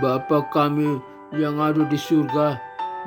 Bapa kami yang ada di surga,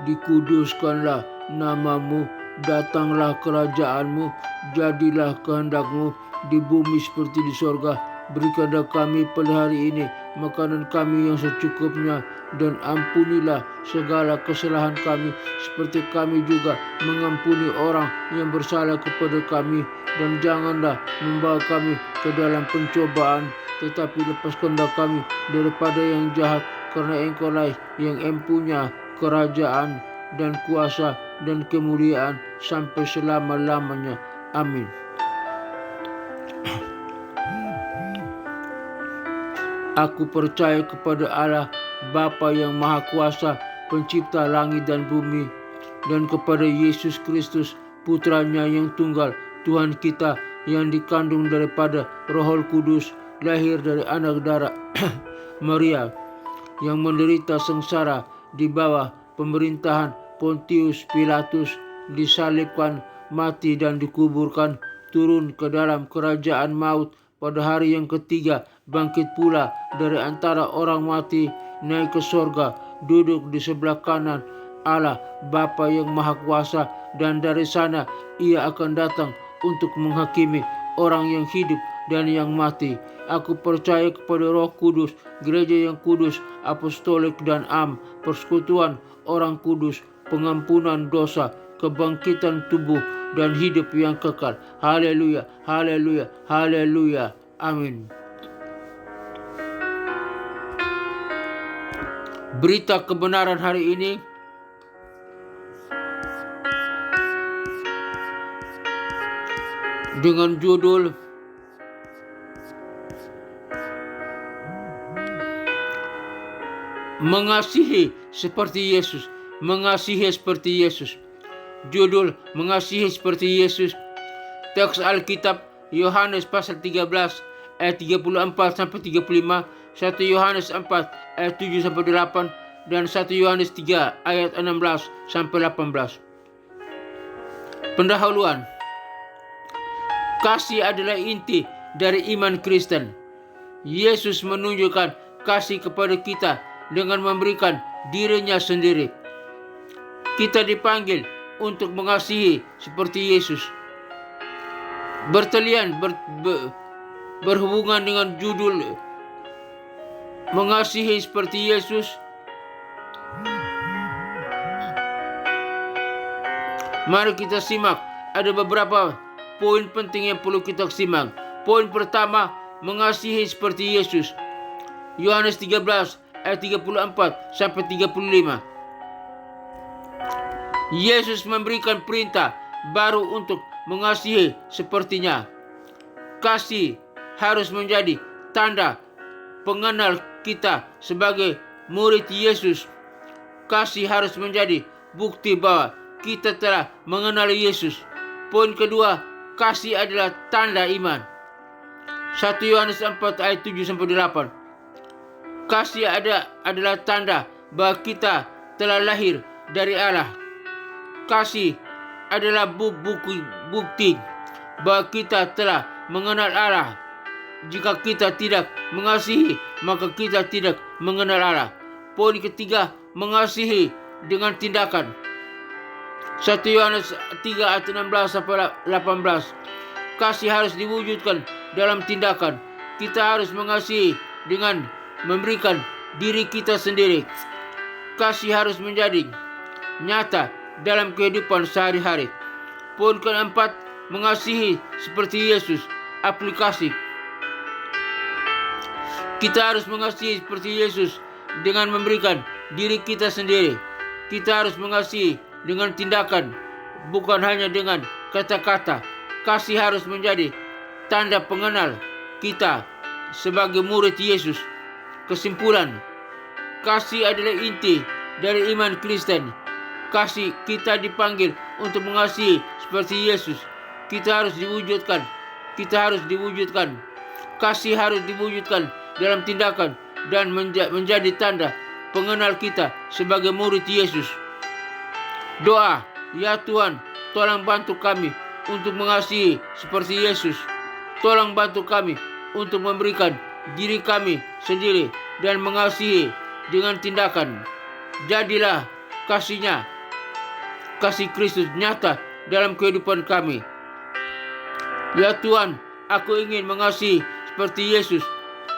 dikuduskanlah namamu, datanglah kerajaanmu, jadilah kehendakmu di bumi seperti di surga. Berikanlah kami pada hari ini makanan kami yang secukupnya, dan ampunilah segala kesalahan kami seperti kami juga mengampuni orang yang bersalah kepada kami. Dan janganlah membawa kami ke dalam pencobaan, tetapi lepaskanlah kami daripada yang jahat, karena Engkaulah yang empunya kerajaan dan kuasa dan kemuliaan sampai selama-lamanya. Amin. Aku percaya kepada Allah, Bapa yang Maha Kuasa, pencipta langit dan bumi, dan kepada Yesus Kristus, Putranya yang tunggal, Tuhan kita, yang dikandung daripada Roh Kudus, lahir dari anak darah Maria, yang menderita sengsara di bawah pemerintahan Pontius Pilatus, disalibkan, mati dan dikuburkan, turun ke dalam kerajaan maut, pada hari yang ketiga bangkit pula dari antara orang mati, naik ke sorga, duduk di sebelah kanan Allah Bapa yang Maha Kuasa, dan dari sana ia akan datang untuk menghakimi orang yang hidup dan yang mati. Aku percaya kepada Roh Kudus, gereja yang kudus, apostolik dan persekutuan orang kudus, pengampunan dosa, kebangkitan tubuh, dan hidup yang kekal. Haleluya, haleluya, haleluya. Amin. Berita kebenaran hari ini dengan judul Mengasihi seperti Yesus. Mengasihi seperti Yesus. Judul Mengasihi seperti Yesus. Teks Alkitab Yohanes pasal 13 ayat 34 sampai 35, 1 Yohanes 4 ayat 7 sampai 8, dan 1 Yohanes 3 ayat 16 sampai 18. Pendahuluan. Kasih adalah inti dari iman Kristen. Yesus menunjukkan kasih kepada kita dengan memberikan dirinya sendiri. Kita dipanggil untuk mengasihi seperti Yesus. Bertalian berhubungan dengan judul Mengasihi seperti Yesus, mari kita simak. Ada beberapa poin penting yang perlu kita simak. Poin pertama, mengasihi seperti Yesus. Yohanes 13 ayat 34 sampai 35. Yesus memberikan perintah baru untuk mengasihi sepertinya. Kasih harus menjadi tanda pengenal kita sebagai murid Yesus. Kasih harus menjadi bukti bahwa kita telah mengenal Yesus. Poin kedua, kasih adalah tanda iman. 1 Yohanes 4 ayat 7 sampai 8. Kasih adalah tanda bahwa kita telah lahir dari Allah. Kasih adalah bukti bahwa kita telah mengenal Allah. Jika kita tidak mengasihi, maka kita tidak mengenal Allah. Poin ketiga, mengasihi dengan tindakan. 1 Yohanes 3 ayat 16 sampai 18. Kasih harus diwujudkan dalam tindakan. Kita harus mengasihi dengan memberikan diri kita sendiri. Kasih harus menjadi nyata dalam kehidupan sehari-hari. Poin keempat, mengasihi seperti Yesus. Aplikasi. Kita harus mengasihi seperti Yesus dengan memberikan diri kita sendiri. Kita harus mengasihi dengan tindakan, bukan hanya dengan kata-kata. Kasih harus menjadi tanda pengenal kita sebagai murid Yesus. Kesimpulan, kasih adalah inti dari iman Kristen. Kasih, kita dipanggil untuk mengasihi seperti Yesus. Kita harus diwujudkan. Kasih harus diwujudkan dalam tindakan dan menjadi tanda pengenal kita sebagai murid Yesus. Doa, ya Tuhan, tolong bantu kami untuk mengasihi seperti Yesus. Tolong bantu kami untuk memberikan diri kami sendiri dan mengasihi dengan tindakan. Jadilah kasih-Nya, kasih Kristus nyata dalam kehidupan kami. Ya Tuhan, aku ingin mengasihi seperti Yesus.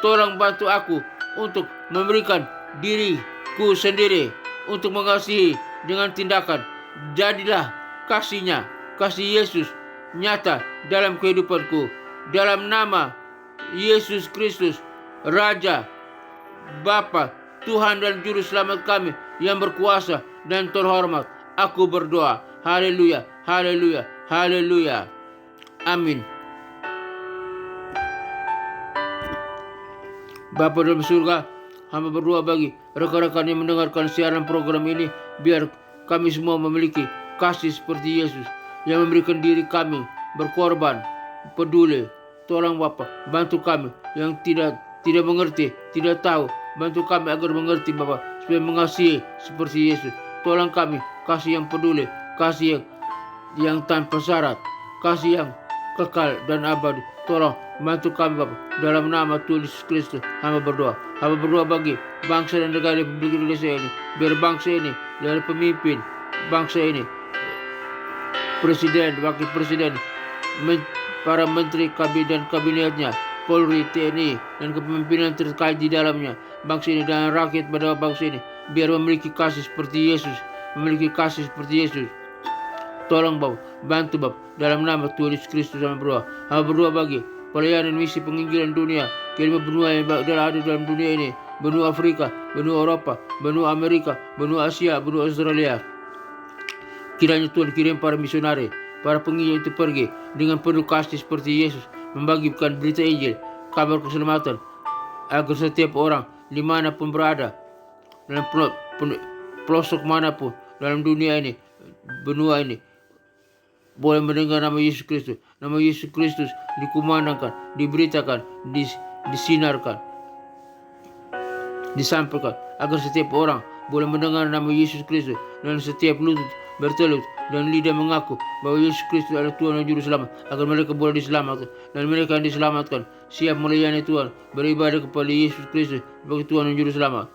Tolong bantu aku untuk memberikan diriku sendiri untuk mengasihi dengan tindakan. Jadilah kasih-Nya, kasih Yesus nyata dalam kehidupanku. Dalam nama Yesus Kristus, Raja, Bapa, Tuhan dan Juru Selamat kami yang berkuasa dan terhormat, aku berdoa. Haleluya, haleluya, haleluya. Amin. Bapa dalam surga, hamba berdoa bagi rekan-rekan yang mendengarkan siaran program ini, biar kami semua memiliki kasih seperti Yesus yang memberikan diri kami berkorban, peduli. Tolong Bapa, bantu kami yang tidak mengerti, tidak tahu, bantu kami agar mengerti Bapa, supaya mengasihi seperti Yesus. Tolong kami kasih yang peduli, kasih yang tanpa syarat, kasih yang kekal dan abadi. Tolong bantu kami Bapa, dalam nama Tuhan Yesus Kristus hamba berdoa. Hamba berdoa bagi bangsa dan negara Republik Indonesia ini, biar bangsa ini dari pemimpin bangsa ini, presiden, wakil presiden, para menteri dan kabinetnya, Polri, TNI, dan kepemimpinan terkait di dalamnya, bangsa ini dan rakyat pada bangsa ini, biar memiliki kasih seperti Yesus, memiliki kasih seperti Yesus. Tolong Bapak, bantu Bapak, dalam nama Tuhan Yesus Kristus hamba berdoa. Hamba berdoa bagi pelayanan misi penginjilan dunia, kelima benua yang ada dalam dunia ini, benua Afrika, benua Eropa, benua Amerika, benua Asia, benua Australia. Kiranya Tuhan kirim para misionari, para penginjil itu pergi dengan penuh kasih seperti Yesus, membagikan berita Injil, kabar keselamatan, agar setiap orang dimanapun berada, dalam pelosok manapun dalam dunia ini, benua ini, boleh mendengar nama Yesus Kristus. Nama Yesus Kristus dikumandangkan, diberitakan, disinarkan, disampaikan, agar setiap orang boleh mendengar nama Yesus Kristus, dan setiap lutut bertelut dan lidah mengaku bahwa Yesus Kristus adalah Tuhan dan Juru Selamat, agar mereka boleh diselamatkan. Dan mereka yang diselamatkan siap melayani Tuhan, beribadah kepada Yesus Kristus sebagai Tuhan dan Juru Selamat,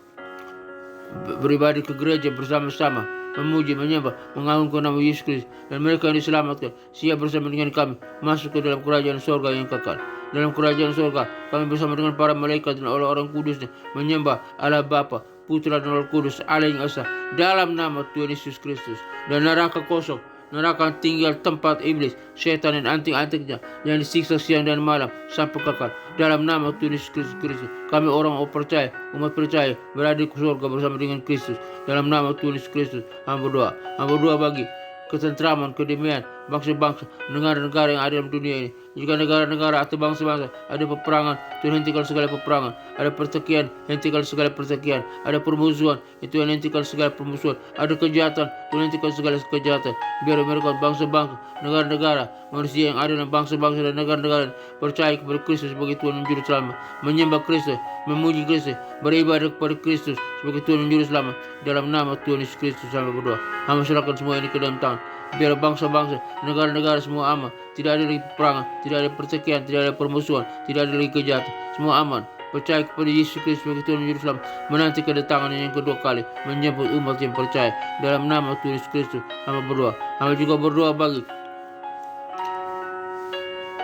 beribadah ke gereja bersama-sama, memuji, menyembah, mengagungkan nama Yesus Kristus. Dan mereka yang diselamatkan siap bersama dengan kami masuk ke dalam kerajaan sorga yang kekal. Dalam kerajaan sorga kami bersama dengan para malaikat dan orang-orang kudusnya menyembah Allah Bapa, Putra dan Roh Kudus, Allah yang esa, dalam nama Tuhan Yesus Kristus. Dan neraka kosong, neraka tinggal tempat iblis, setan dan anting-antingnya yang disiksa siang dan malam sampai kekal. Dalam nama Tuhan Yesus Kristus, kami orang percaya, umat percaya berada di surga bersama dengan Kristus. Dalam nama Tuhan Yesus Kristus, hamba berdoa. Hamba berdoa bagi ketentraman, kedamaian bangsa-bangsa, negara-negara yang ada dalam dunia ini. Jika negara-negara atau bangsa-bangsa ada peperangan, Tuhan hentikan segala peperangan. Ada pertikaian, hentikan segala pertikaian. Ada permusuhan, Tuhan hentikan segala permusuhan. Ada kejahatan, Tuhan hentikan segala kejahatan. Biar mereka bangsa-bangsa, negara-negara, manusia yang ada dalam bangsa-bangsa dan negara-negara percaya kepada Kristus sebagai Tuhan dan Juru Selamat, menyembah Kristus, memuji Kristus, beribadah kepada Kristus sebagai Tuhan dan Juru Selamat. Dalam nama Tuhan Yesus Kristus hamba berdoa. Hamba serahkan semua ini ke dalam tangan. Biar bangsa-bangsa, negara-negara semua aman. Tidak ada lagi peperangan, tidak ada pertikaian, tidak ada permusuhan, tidak ada lagi kejahatan. Semua aman. Percaya kepada Yesus Kristus sebagai Tuhan dan Juru Selamat, menanti kedatangannya yang kedua kali, menyambut umat yang percaya. Dalam nama Tuhan Yesus Kristus hamba berdoa. Hamba juga berdoa bagi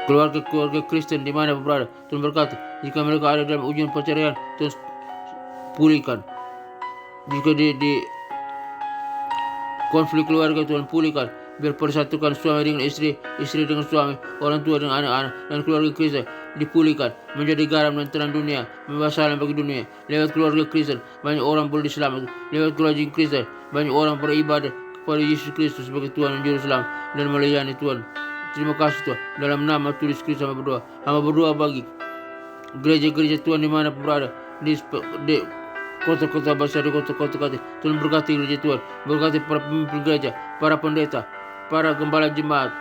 keluarga-keluarga Kristen di mana berada. Tuhan berkata, jika mereka ada dalam ujian perceraian, Tuhan pulihkan. Jika di konflik keluarga, Tuhan pulihkan. Biar persatukan suami dengan istri, istri dengan suami, orang tua dengan anak-anak, dan keluarga Kristen dipulihkan, menjadi garam dan terang dunia, membawa salam bagi dunia. Lewat keluarga Kristen banyak orang boleh diselamatkan. Lewat keluarga Kristen banyak orang beribadah kepada Yesus Kristus sebagai Tuhan dan Juru Selamat, dan melayani Tuhan. Terima kasih Tuhan. Dalam nama Tuhan Yesus Kristus hamba berdoa. Hamba berdoa bagi gereja-gereja Tuhan di mana berada, di kota-kota besar, di kota-kota kecil. Tuhan berkati gereja Tuhan, berkati para pemimpin gereja, para pendeta, para gembala jemaat,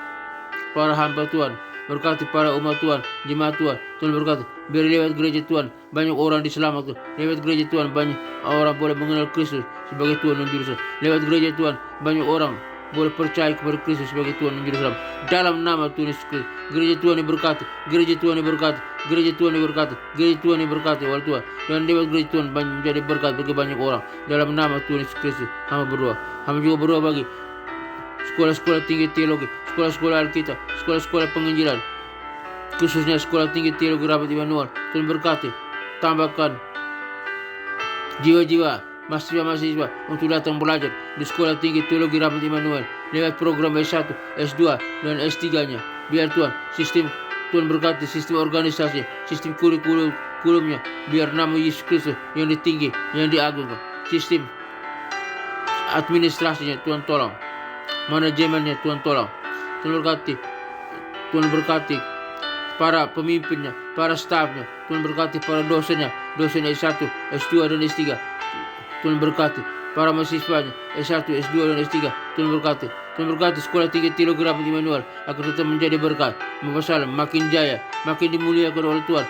para hamba Tuhan, berkati para umat Tuhan, jemaat Tuhan. Tuhan berkati, biar lewat gereja Tuhan banyak orang diselamatkan. Lewat gereja Tuhan banyak orang boleh mengenal Kristus sebagai Tuhan dan Juru Selamat. Lewat gereja Tuhan banyak orang boleh percaya kepada Kristus sebagai Tuhan dan Juru Selamat. Dalam nama Tuhan Yesus Kristus, gereja Tuhan diberkati, gereja Tuhan diberkati, gereja Tuhan diberkati, gereja Tuhan diberkati oleh Tuhan. Dan dewa gereja Tuhan menjadi berkat bagi banyak orang. Dalam nama Tuhan Yesus Kristus, hamba berdoa. Hamba juga berdoa bagi sekolah-sekolah tinggi teologi, sekolah-sekolah Alkitab, sekolah-sekolah penginjilan, khususnya sekolah tinggi teologi Rabat Immanuel. Tuhan berkati, tambahkan jiwa-jiwa mahasiswa-mahasiswa untuk datang belajar di sekolah tinggi teologi Rabat Immanuel lewat program S1, S2, dan S3-nya. Biar Tuhan berkati sistem organisasi, sistem kurikulumnya, biar nama Yesus Kristus yang ditinggi, yang diagungkan. Sistem administrasinya Tuhan tolong, manajemennya Tuhan tolong. Tuhan berkati para pemimpinnya, para stafnya. Tuhan berkati para dosennya, dosen S1, S2, dan S3. Tuhan berkati para mahasiswanya S1, S2, dan S3. Tuhan berkati sekolah tinggi teologi Rabat Immanuel akan tetap menjadi berkat, mempersalam, makin jaya, makin dimuliakan oleh Tuhan,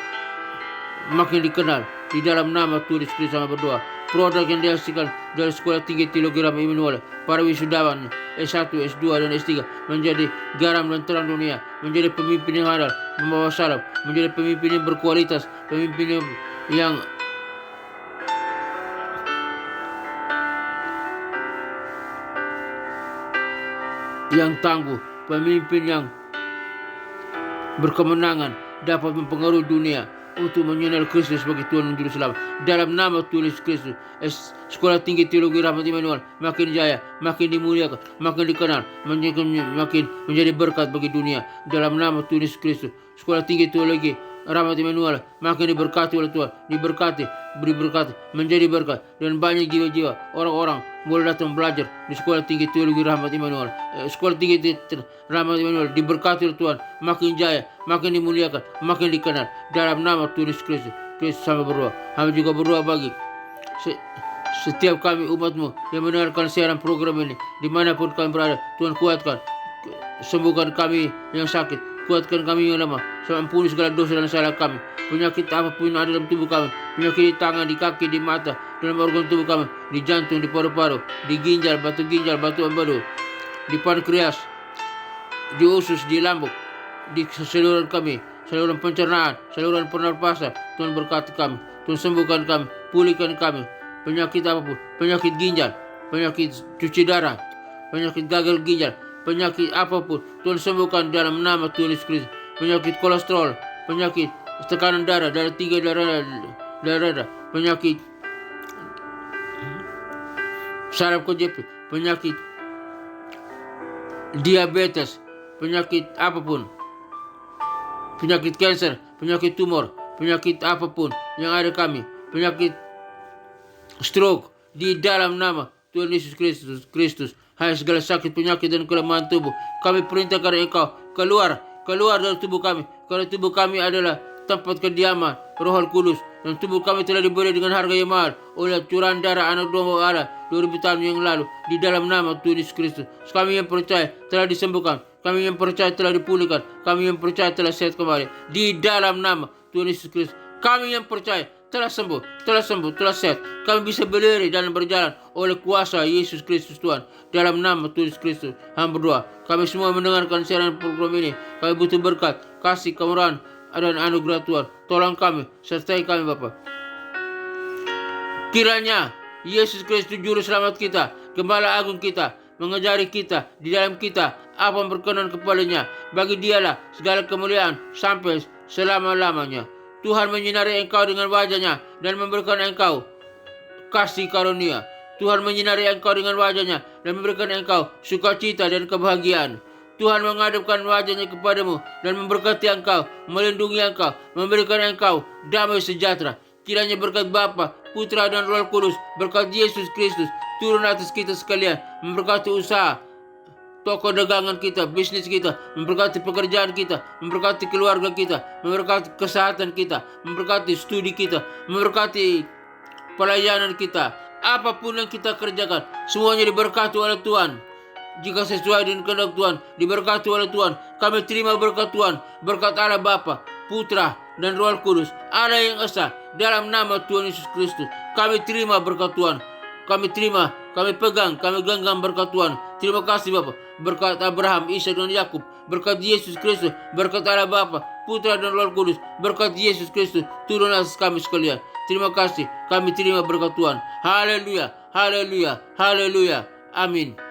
makin dikenal. Di dalam nama Tuhan Yesus Kristus sama berdoa. Produk yang dihasilkan dari sekolah tinggi teologi Rabat Immanuel, para wisudawan S1, S2, dan S3 menjadi garam dan terang dunia, menjadi pemimpin yang handal, membawa salam, menjadi pemimpin yang berkualitas, pemimpin yang tangguh, pemimpin yang berkemenangan, dapat mempengaruhi dunia untuk mengenal Kristus sebagai Tuhan dan Juru Selamat. Dalam nama Tuhan Yesus Kristus, sekolah tinggi teologi Rabat Immanuel makin jaya, makin dimuliakan, makin dikenal, makin menjadi berkat bagi dunia. Dalam nama Tuhan Yesus Kristus, sekolah tinggi teologi Rabat Immanuel makin diberkati oleh Tuhan, beri berkat, menjadi berkat, dan banyak jiwa-jiwa orang-orang boleh datang belajar di sekolah tinggi teologi Rabat Immanuel. Sekolah tinggi Rabat Immanuel diberkati oleh Tuhan, makin jaya, makin dimuliakan, makin dikenal. Dalam nama Tuhan Yesus Kristus sama berdoa. Kami juga berdoa bagi setiap kami umatmu yang mendengarkan siaran program ini dimanapun kami berada. Tuhan kuatkan, sembuhkan kami yang sakit, kuatkan kami yang lemah, ampuni segala dosa dan salah kami. Penyakit apapun yang ada dalam tubuh kami, penyakit di tangan, di kaki, di mata, dalam organ tubuh kami, di jantung, di paru-paru, di ginjal, batu empedu, di pankreas, di usus, di lambung, di saluran kami, saluran pencernaan, saluran pernapasan. Tuhan berkati kami, Tuhan sembuhkan kami, pulihkan kami. Penyakit apapun, penyakit ginjal, penyakit cuci darah, penyakit gagal ginjal, penyakit apapun, Tuhan sembuhkan dalam nama Tuhan Yesus Kristus. Penyakit kolesterol, penyakit tekanan darah, darah tinggi, darah, penyakit saraf kejepit, penyakit diabetes, penyakit apapun, penyakit kanker, penyakit tumor, penyakit apapun yang ada kami, penyakit stroke, di dalam nama Tuhan Yesus Kristus. Hai segala sakit, penyakit, dan kelemahan tubuh, kami perintahkan Engkau keluar dari tubuh kami, karena tubuh kami adalah tempat kediaman Roh Kudus, dan tubuh kami telah dibeli dengan harga yang mahal oleh curahan darah Anak Domba Allah 2000 tahun yang lalu. Di dalam nama Tuhan Yesus Kristus, kami yang percaya telah disembuhkan, kami yang percaya telah dipulihkan, kami yang percaya telah sehat kembali. Di dalam nama Tuhan Yesus Kristus, kami yang percaya telah sembuh, telah sehat. Kami bisa berdiri dan berjalan oleh kuasa Yesus Kristus Tuhan. Dalam nama Tuhan Yesus Kristus, hamba berdoa. Kami semua mendengarkan siaran program ini. Kami butuh berkat, kasih, kemurahan, dan anugerah Tuhan. Tolong kami, sertai kami Bapa. Kiranya Yesus Kristus Juru Selamat kita, Gembala Agung kita, mengajari kita, di dalam kita, apa yang berkenan kepadanya. Bagi Dialah segala kemuliaan sampai selama-lamanya. Tuhan menyinari engkau dengan wajahnya dan memberikan engkau kasih karunia. Tuhan menyinari engkau dengan wajahnya dan memberikan engkau sukacita dan kebahagiaan. Tuhan menghadapkan wajahnya kepadamu dan memberkati engkau, melindungi engkau, memberikan engkau damai sejahtera. Kiranya berkat Bapa, Putra, dan Roh Kudus, berkat Yesus Kristus turun atas kita sekalian, memberkati usaha, toko dagangan kita, bisnis kita, memberkati pekerjaan kita, memberkati keluarga kita, memberkati kesehatan kita, memberkati studi kita, memberkati pelayanan kita. Apapun yang kita kerjakan, semuanya diberkati oleh Tuhan. Jika sesuai dengan kehendak Tuhan, diberkati oleh Tuhan. Kami terima berkat Tuhan, berkat Allah Bapa, Putra, dan Roh Kudus, Allah yang esa, dalam nama Tuhan Yesus Kristus. Kami terima berkat Tuhan. Kami terima, kami pegang, kami genggam berkat Tuhan. Terima kasih Bapa. Berkat Abraham, Ishak dan Yakub, berkat Yesus Kristus, berkat Allah Bapa, Putra dan Roh Kudus, berkat Yesus Kristus turun atas kami sekalian. Terima kasih. Kami terima berkat Tuhan. Haleluya, haleluya, haleluya. Amin.